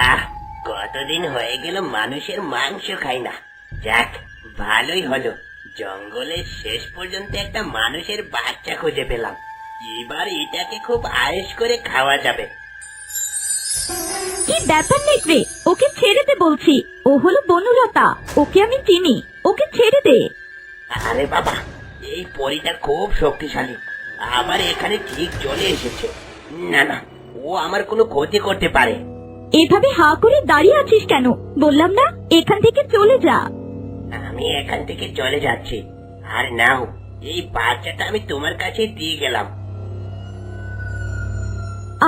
আহ, কতদিন হয়ে গেল মানুষের মাংস খাই না। যাক, ভালোই হলো, জঙ্গলের শেষ পর্যন্ত একটা মানুষের বাচ্চা খুঁজে পেলাম। এবার এটাকে খুব আয়েশ করে খাওয়া যাবে। কি ব্যাপার নেকড়ে, ওকে ছেড়ে দে বলছি। ও হলো বনলতা, ওকে আমি চিনি, ওকে ছেড়ে দে। আরে বাবা, এই পরীটা খুব শক্তিশালী, আবার এখানে ঠিক চলে এসেছে। না না, ও আমার কোনো ক্ষতি করতে পারে। এভাবে হা করে দাঁড়িয়ে আছিস কেন? বললাম না এখান থেকে চলে যা। আমি এখান থেকে চলে যাচ্ছি। আর নাও, এই বাচ্চাটা আমি তোমার কাছে দিয়ে গেলাম।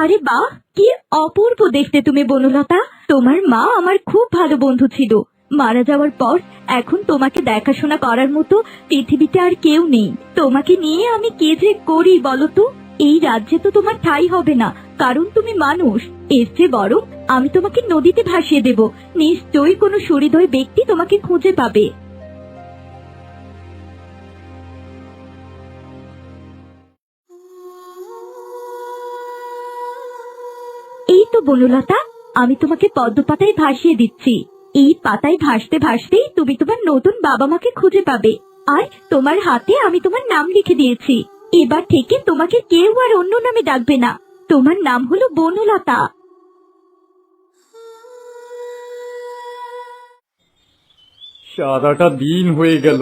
আরে বাহ, কি অপূর্ব দেখতে তুমি বনলতা। তোমার মা আমার খুব ভালো বন্ধু ছিল। মারা যাওয়ার পর এখন তোমাকে দেখাশোনা করার মতো পৃথিবীতে আর কেউ নেই। তোমাকে নিয়ে আমি কি যে করি বলো তো। এই রাজ্যে তো তোমার ঠাঁই হবে না, কারণ তুমি মানুষ। এর চেয়ে বরং আমি তোমাকে নদীতে ভাসিয়ে দেব। নিশ্চয়ই কোনো সুহৃদয় ব্যক্তি তোমাকে খুঁজে পাবে। এই তো বনলতা, আমি তোমাকে পদ্ম পাতায় ভাসিয়ে দিচ্ছি। এই পাতায় ভাসতে ভাসতেই তুমি তোমার নতুন বাবা মাকে খুঁজে পাবে। আর তোমার হাতে আমি তোমার নাম লিখে দিয়েছি। এবার থেকে তোমাকে কেউ আর অন্য নামে ডাকবে না। তোমার নাম হলো বনলতা। সারাটা দিন হয়ে গেল,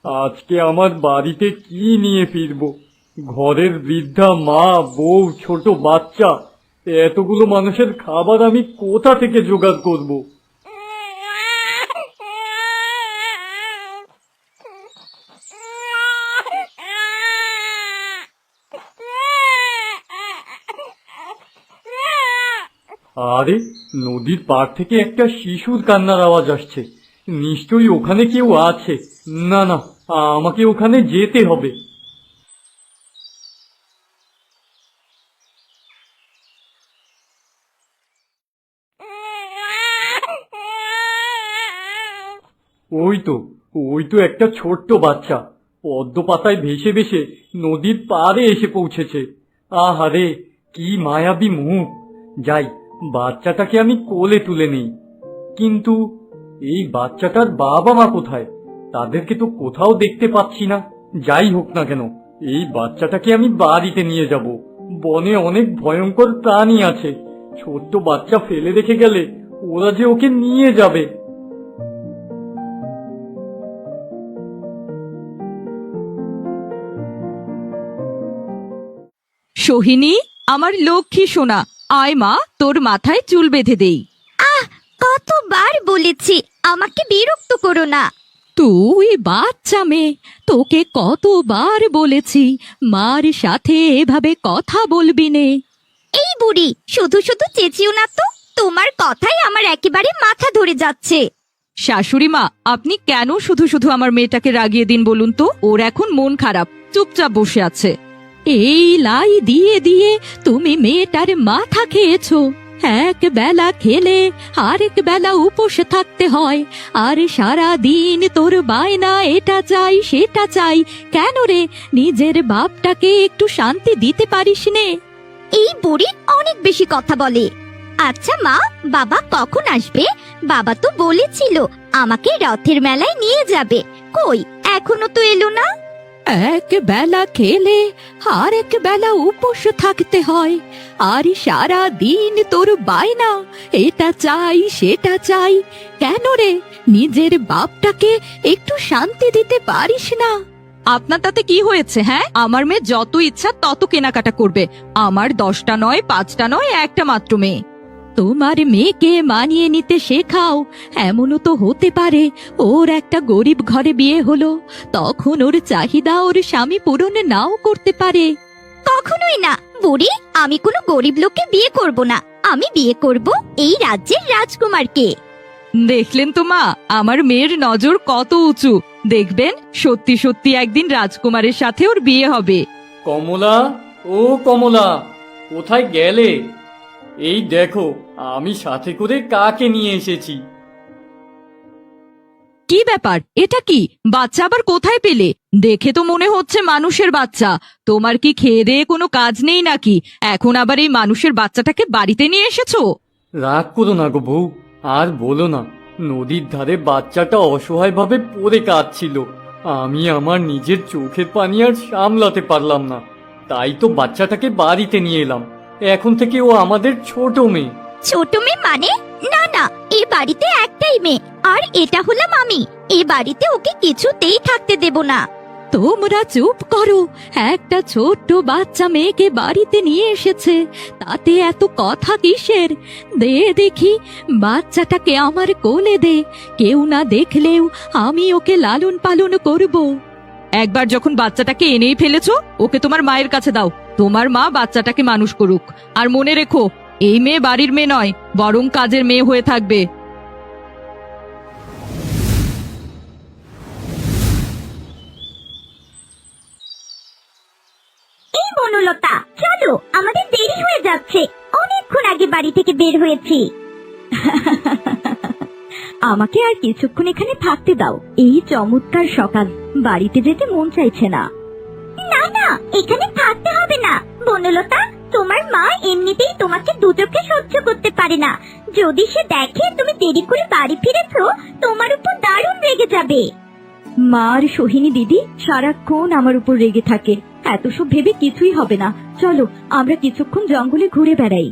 আজকে আমার বাড়িতে কি নিয়ে ফিরবো? ঘরের বৃদ্ধা মা, বউ, ছোট বাচ্চা, এতগুলো মানুষের খাবার আমি কোথা থেকে জোগাড় করব? আরে, নদীর পাড় থেকে একটা শিশুর কান্নার আওয়াজ আসছে। নিশ্চয়ই ওখানে কেউ আছে। না না, আমাকে ওখানে যেতে হবে। ওই তো, ওই তো একটা ছোট্ট বাচ্চা পদ্ম পাতায় ভেসে ভেসে নদীর পাড়ে এসে পৌঁছেছে। আহারে, কি মায়াবী মুখ! যাই, বাচ্চাটাকে আমি কোলে তুলে নিই। কিন্তু এই বাচ্চাটার বাবা মা কোথায়? তাদেরকে তো কোথাও দেখতে পাচ্ছি না। যাই হোক না কেন, এই বাচ্চাটাকে আমি বাড়িতে নিয়ে যাব। বনে অনেক ভয়ঙ্কর প্রাণী আছে, ছোট্ট বাচ্চা ফেলে রেখে গেলে ওরা যে ওকে নিয়ে যাবে। সোহিনী, আমার লক্ষ্মী সোনা, আয় মা, তোর মাথায় চুল বেঁধে দেই। কতবার বলেছি আমাকে বিরক্ত করো না। তুই বাচ্চা মেয়ে, তোকে কতবার বলেছি মার সাথে এভাবে কথা বলবি নে। এই বুড়ি, শুধু শুধু চেঁচিও না তো। তোমার কথাই আমার একেবারে মাথা ধরে যাচ্ছে। শাশুড়ি মা, আপনি কেন শুধু শুধু আমার মেয়েটাকে রাগিয়ে দিন বলুন তো? ওর এখন মন খারাপ, চুপচাপ বসে আছে। এই লাই দিয়ে দিয়ে তুমি মেয়েটার মাথা খেয়েছো। এক বেলা খেলে আরেক বেলা উপোস থাকতে হয়, আর সারা দিন তোর বায়না এটা চাই সেটা চাই। কেন রে, নিজের বাপটাকে একটু শান্তি দিতে পারিস নে? এই বুড়ি অনেক বেশি কথা বলে। আচ্ছা মা, বাবা কখন আসবে? বাবা তো বলেছিল আমাকে রথের মেলায় নিয়ে যাবে। কই, এখনো তো এলো না। এক বেলা খেলে আরেক বেলা উপোস থাকতে হয়, আর সারা দিন তোর বায়না এটা চাই সেটা চাই। কেন রে, নিজের বাপটাকে একটু শান্তি দিতে পারিস না? আপনার তাতে কি হয়েছে? হ্যাঁ, আমার মেয়ে যত ইচ্ছা তত কেনাকাটা করবে। আমার 10টা নয়, 5টা নয়, একটা মাত্র মেয়ে। তোমার মেয়েকে মানিয়ে নিতে শেখাও। এমনও তো হতে পারে ওর একটা গরিব ঘরে বিয়ে হলো, তখন ওর চাহিদা ওর স্বামী পূরণ নাও করতে পারে। কখনোই না বুড়ি, আমি কোনো গরিব লোককে বিয়ে করব না। আমি বিয়ে করব এই রাজ্যের রাজকুমারকে। দেখলেন তো মা, আমার মেয়ের নজর কত উঁচু। দেখবেন সত্যি সত্যি একদিন রাজকুমারের সাথে ওর বিয়ে হবে। কমলা, ও কমলা, কোথায় গেলে? এই দেখো, আমি সাথে করে কাকে নিয়ে এসেছি। কি ব্যাপার, এটা কি? বাচ্চা আবার কোথায় পেলে? দেখে তো মনে হচ্ছে মানুষের বাচ্চা। তোমার কি খেয়ে দেয়ে কোনো কাজ নেই নাকি? এখন আবার এই মানুষের বাচ্চাটাকে বাড়িতে নিয়ে এসেছো? রাগ করো না গো বউ, আর বলো না। নদীর ধারে বাচ্চাটা অসহায়ভাবে পড়ে কাঁদছিল। আমি আমার নিজের চোখের পানি আর সামলাতে পারলাম না, তাই তো বাচ্চাটাকে বাড়িতে নিয়ে এলাম। এখন থেকে ও আমাদের ছোট মেয়ে। ছোট মেয়ে মানে? না না, এই বাড়িতে একটাই মেয়ে, আর এটা হলাম আমি। এই বাড়িতে ওকে কিছুতেই থাকতে দেব না। তোমরা চুপ করো। একটা ছোট্ট বাচ্চা মেয়েকে বাড়িতে নিয়ে এসেছে, তাতে এত কথা কিসের? দে দেখি, বাচ্চাটাকে আমার কোলে দে। কেউ না দেখলেও আমি ওকে লালন পালন করব। একবার যখন বাচ্চাটাকে এনেই ফেলেছো, ওকে তোমার মায়ের কাছে দাও। তোমার মা বাচ্চাটাকে মানুষ করুক। আর মনে রেখো, এই মেয়ে বাড়ির মেয়ে নয়, বরং কাজের মেয়ে হয়ে থাকবে। এই বনলতা, চলো, আমাদের দেরি হয়ে যাচ্ছে। অনেকক্ষণ আগে বাড়ি থেকে বের হয়েছি। আমাকে আর কিছুক্ষণ এখানে থাকতে দাও। এই চমৎকার সকাল, বাড়িতে যেতে মন চাইছে না। না না, এখানে থাকতে হবে না বনলতা। তোমার মা এমনিতেই তোমাকে দুচোখে সহ্য করতে পারে না। যদি সে দেখে তুমি দেরি করে বাড়ি ফিরেছো, তোমার উপর দারুণ রেগে যাবে। মা আর সোহিনী দিদি সারাক্ষণ আমার উপর রেগে থাকে। এত সব ভেবে কিছুই হবে না। চলো, আমরা কিছুক্ষণ জঙ্গলে ঘুরে বেড়াই।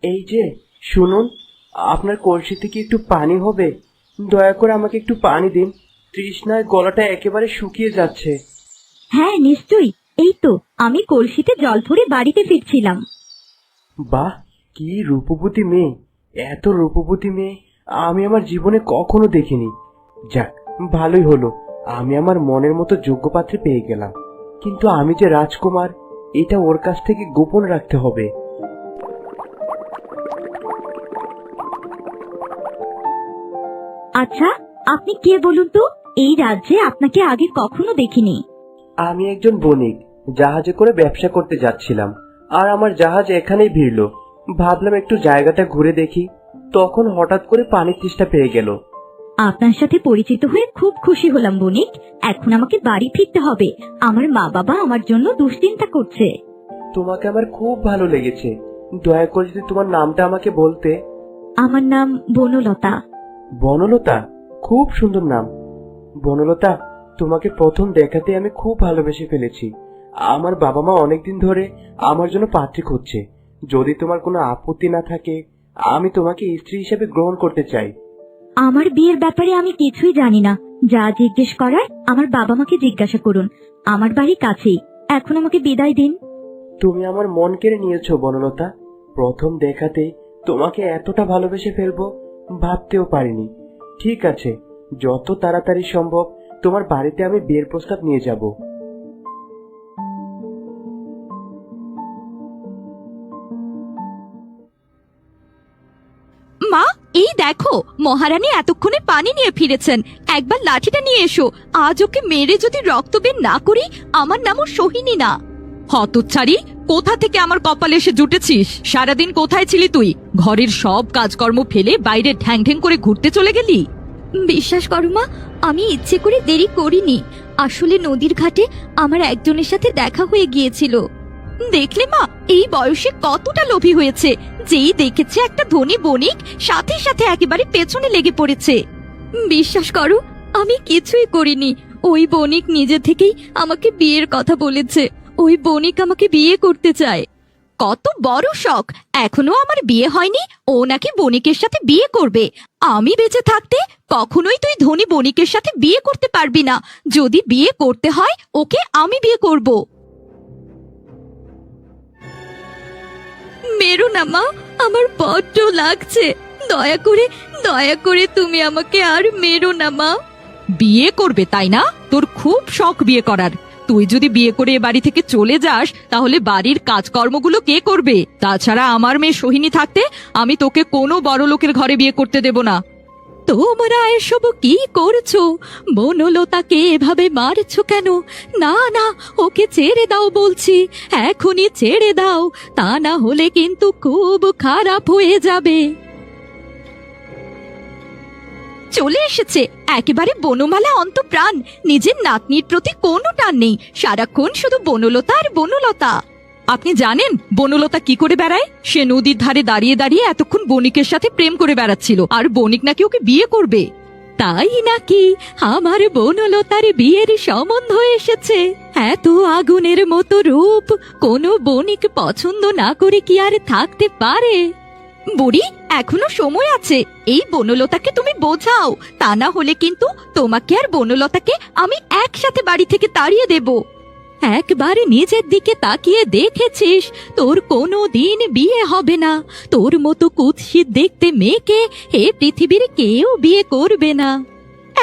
এই যে শুনুন, আপনার কলসিতে কি একটু পানি হবে? দয়া করে আমাকে একটু পানি দিন, তৃষ্ণায় গলাটা একেবারে শুকিয়ে যাচ্ছে। হ্যাঁ নিশ্চয়ই, এই তো আমি কলসিতে জল ভরে বাড়িতে ফিরছিলাম। বাহ, কি রূপবতী মেয়ে! এত রূপবতী মেয়ে আমি আমার জীবনে কখনো দেখিনি। যাক, ভালোই হলো, আমি আমার মনের মতো যোগ্য পাত্রে পেয়ে গেলাম। কিন্তু আমি যে রাজকুমার, এটা ওর কাছ থেকে গোপন রাখতে হবে। আচ্ছা, আপনি কে বলুন তো? এই রাজ্যে আপনাকে আগে কখনো দেখিনি। আমি একজন বণিক, জাহাজে করে ব্যবসা করতে যাচ্ছিলাম, আর আমার জাহাজ এখানেই ভিড়ল। ভাবলাম একটু জায়গাটা ঘুরে দেখি, তখন হঠাৎ করে পানির তৃষ্ণা পেয়ে গেল। আপনার সাথে পরিচিত হয়ে খুব খুশি হলাম বণিক। এখন আমাকে বাড়ি ফিরতে হবে। আমার মা বাবা আমার জন্য দুশ্চিন্তা করছে। তোমাকে আমার খুব ভালো লেগেছে। দয়া করে যদি তোমার নামটা আমাকে বলতে। আমার নাম বনলতা। বনলতা, খুব সুন্দর নাম। বনলতা, তোমাকে প্রথম দেখাতে আমি খুব ভালোবেসে ফেলেছি। আমার বাবা মা অনেকদিন ধরে আমার জন্য পাত্রী খুঁজছে। যদি তোমার কোনো আপত্তি না থাকে, আমি তোমাকে স্ত্রী হিসেবে গ্রহণ করতে চাই। আমার বিয়ের ব্যাপারে আমি কিছুই জানি না। যা জিজ্ঞেস করার আমার বাবা মাকে জিজ্ঞাসা করুন। আমার বাড়ি কাছেই। এখন আমাকে বিদায় দিন। তুমি আমার মন কেড়ে নিয়েছো বনলতা। প্রথম দেখাতেই তোমাকে এতটা ভালোবেসে ফেলবো ভাবতেও পারিনি। ঠিক আছে, যত তাড়াতাড়ি সম্ভব তোমার বাড়িতে আমি বিয়ের প্রস্তাব নিয়ে যাব। মা, এই দেখো, মহারানী এতক্ষণে পানি নিয়ে ফিরেছেন। একবার লাঠিটা নিয়ে এসো। আজ ওকে মেরে যদি রক্ত বের না করি, আমার নামও সোহিনী না। হতচ্ছাড়ি, কোথা থেকে আমার কপালে এসে জুটেছিস? সারাদিন কোথায় ছিলি তুই? ঘরের সব কাজকর্ম ফেলে বাইরে ঢ্যাং ঢ্যাং করে ঘুরতে চলে গেলি? বিশ্বাস করো মা, আমি ইচ্ছে করে দেরি করিনি। আসলে নদীর ঘাটে আমার একজনের সাথে দেখা হয়ে গিয়েছিল। দেখলে মা, এই বয়সে কতটা লোভী হয়েছে। যেই দেখেছে একটা ধনী বণিক, সাথে সাথে একেবারে পেছনে লেগে পড়েছে। বিশ্বাস করো, আমি কিছুই করিনি। ওই বণিক নিজে থেকেই আমাকে বিয়ের কথা বলেছে। ওই বণিক আমাকে বিয়ে করতে চায়। কত বড় শখ! এখনো আমার বিয়ে হয়নি, ও নাকি বণিকের সাথে বিয়ে করবে। আমি বেঁচে থাকতে কখনোই তুই ধনী বণিকের সাথে বিয়ে করতে পারবি না। যদি বিয়ে করতে হয়, ওকে আমি বিয়ে করব। মেরো না মা, আমার বড্ড লাগছে। দয়া করে তুমি আমাকে আর মেরো না মা। বিয়ে করবে তাই না? তোর খুব শখ বিয়ে করার। তুই যদি বিয়ে করে এ বাড়ি থেকে চলে যাস, তাহলে বাড়ির কাজকর্মগুলো কে করবে? তাছাড়া আমার মেয়ে সোহিনী থাকতে আমি তোকে কোনো বড় লোকের ঘরে বিয়ে করতে দেব না। তোমরা এসব কি করছো? বনলতাকে এভাবে মারছো কেন? না না, ওকে ছেড়ে দাও বলছি। এখনই ছেড়ে দাও, তা না হলে কিন্তু খুব খারাপ হয়ে যাবে। চলে এসেছে একেবারে বনমালা অন্তঃপ্রাণ। নিজের নাতনির প্রতি কোনো টান নেই, সারাক্ষণ শুধু বনলতা আর বনলতা। আপনি জানেন বনলতা কি করে বেড়ায়? সে নদীর ধারে দাঁড়িয়ে দাঁড়িয়ে এতক্ষণ বণিকের সাথে প্রেম করে বেড়াচ্ছিল, আর বণিক নাকি ওকে বিয়ে করবে। তাই নাকি? আমার বনলতার বিয়ের সম্বন্ধ এসেছে। এত আগুনের মতো রূপ কোনো বণিক পছন্দ না করে কি আর থাকতে পারে? বুড়ি, এখনো সময় আছে, এই বনলতাকে তুমি বোঝাও, তা না হলে কিন্তু তোমাকে আর বনলতাকে আমি একসাথে বাড়ি থেকে তাড়িয়ে দেব। একবার নিজের দিকে তাকিয়ে দেখেছিস তোর কোনো দিন বিয়ে হবে না। তোর মতো কুৎসিত দেখতে মেয়েকে এ পৃথিবীর কেউ বিয়ে করবে না।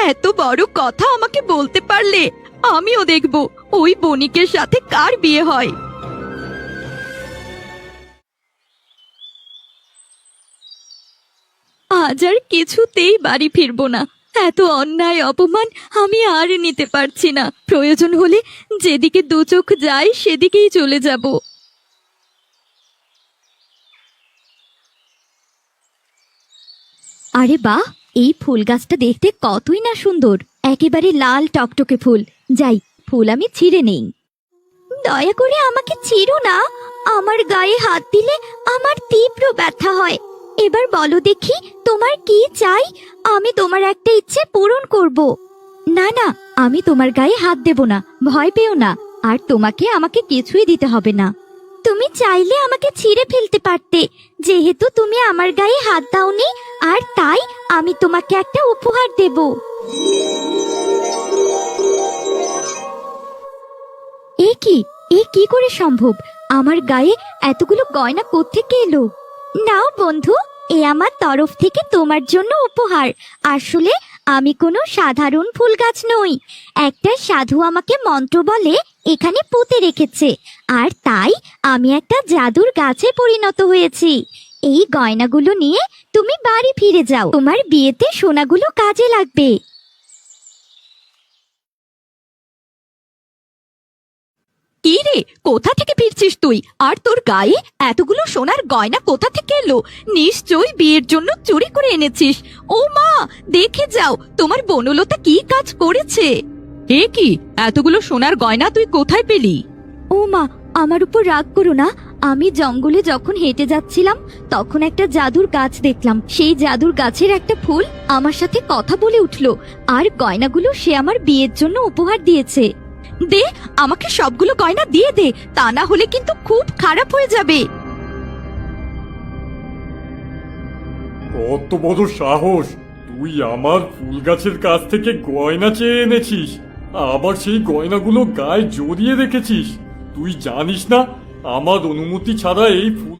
এত বড় কথা আমাকে বলতে পারলে আমিও দেখব ওই বণিকের সাথে কার বিয়ে হয়। আজ আর কিছুতেই বাড়ি ফিরবো না। এত অন্যায় অপমান আমি আর নিতে পারছি না। প্রয়োজন হলে যেদিকে দু চোখ যায় সেদিকেই চলে যাব। আরে বাহ, এই ফুল গাছটা দেখতে কতই না সুন্দর, একেবারে লাল টকটকে ফুল। যাই, ফুল আমি ছিঁড়ে নেই। দয়া করে আমাকে ছিঁড়ো না, আমার গায়ে হাত দিলে আমার তীব্র ব্যথা হয়। এবার বলো দেখি তোমার কি চাই, আমি তোমার একটা ইচ্ছে পূরণ করব। না না, আমি তোমার গায়ে হাত দেব না, ভয় পেও না। আর তোমাকে আমাকে কিছুই দিতে হবে না। তুমি চাইলে আমাকে ছিঁড়ে ফেলতে পারতে, যেহেতু তুমি আমার গায়ে হাত দাওনি, আর তাই আমি তোমাকে একটা উপহার দেব। এ কি করে সম্ভব? আমার গায়ে এতগুলো গয়না কোত্থেকে এলো? নাও বন্ধু, এ আমার তরফ থেকে তোমার জন্য উপহার। আসলে আমি কোনো সাধারণ ফুল গাছ নই, একটা সাধু আমাকে মন্ত্র বলে এখানে পুঁতে রেখেছে, আর তাই আমি একটা জাদুর গাছে পরিণত হয়েছি। এই গয়নাগুলো নিয়ে তুমি বাড়ি ফিরে যাও, তোমার বিয়েতে সোনাগুলো কাজে লাগবে। কি রে, কোথা থেকে ফিরছিস তুই? আর তোর গায়ে এতগুলো সোনার গয়না কোথা থেকে এলো? নিশ্চয়ই বিয়ের জন্য চুরি করে এনেছিস। ও মা, দেখে যাও তোমার বনলতা কি কাজ করেছে। এ কি, এতগুলো সোনার গয়না তুই কোথায় পেলি? ও মা, আমার উপর রাগ করো না। আমি জঙ্গলে যখন হেঁটে যাচ্ছিলাম তখন একটা জাদুর গাছ দেখলাম। সেই জাদুর গাছের একটা ফুল আমার সাথে কথা বলে উঠলো, আর গয়নাগুলো সে আমার বিয়ের জন্য উপহার দিয়েছে। দে, আমাকে সবগুলো গয়না দিয়ে দে, তা না হলে কিন্তু খুব খারাপ হয়ে যাবে। কত বড় সাহস! তুই আমার ফুল গাছের কাছ থেকে গয়না চেয়ে এনেছিস, আবার সেই গয়নাগুলো গায়ে জড়িয়ে রেখেছিস। তুই জানিস না আমার অনুমতি ছাড়া এই ফুল